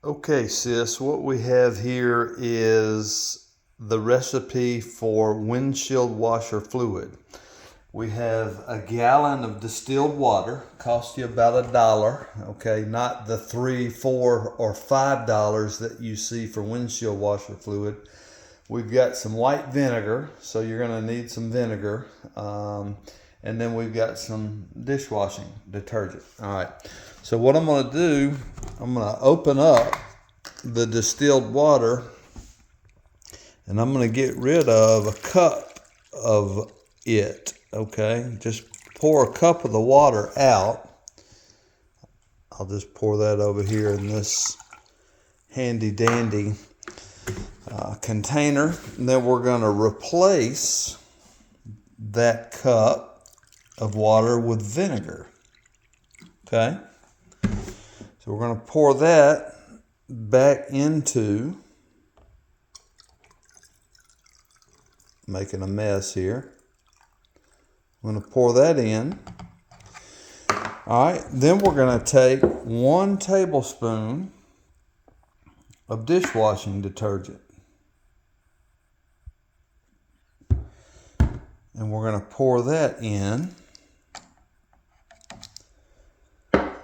Okay, sis, what we have here is the recipe for windshield washer fluid. We have a gallon of distilled water, cost you about $1, okay, not the $3, $4, or $5 that you see for windshield washer fluid. We've got some white vinegar, so you're going to need some vinegar. And then we've got some dishwashing detergent. All right, so what I'm going to do, I'm going to open up the distilled water and I'm going to get rid of a cup of it. Okay, just pour a cup of the water out. I'll just pour that over here in this handy dandy container. And then we're going to replace that cup of water with vinegar. Okay, so we're going to pour that back into, making a mess here. I'm going to pour that in. All right, then we're going to take 1 tablespoon of dishwashing detergent. And we're going to pour that in.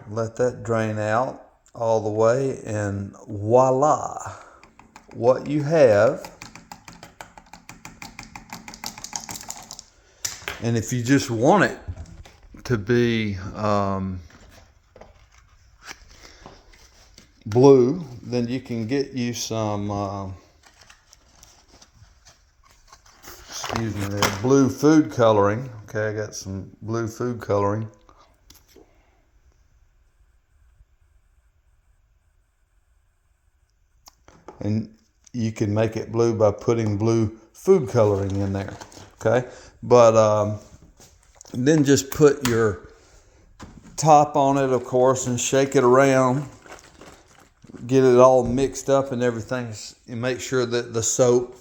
Let that drain out all the way, and voila, what you have. And if you just want it to be blue, then you can get you some excuse me there, blue food coloring. Okay, I got some blue food coloring. And you can make it blue by putting blue food coloring in there. Okay, but then just put your top on it, of course, and shake it around. Get it all mixed up and everything. And make sure that the soap,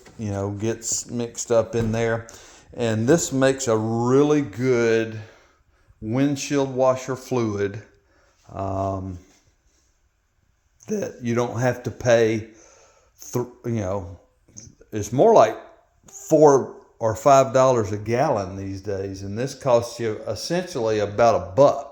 gets mixed up in there. And this makes a really good windshield washer fluid that you don't have to pay. It's more like $4 or $5 a gallon these days, and this costs you essentially about $1.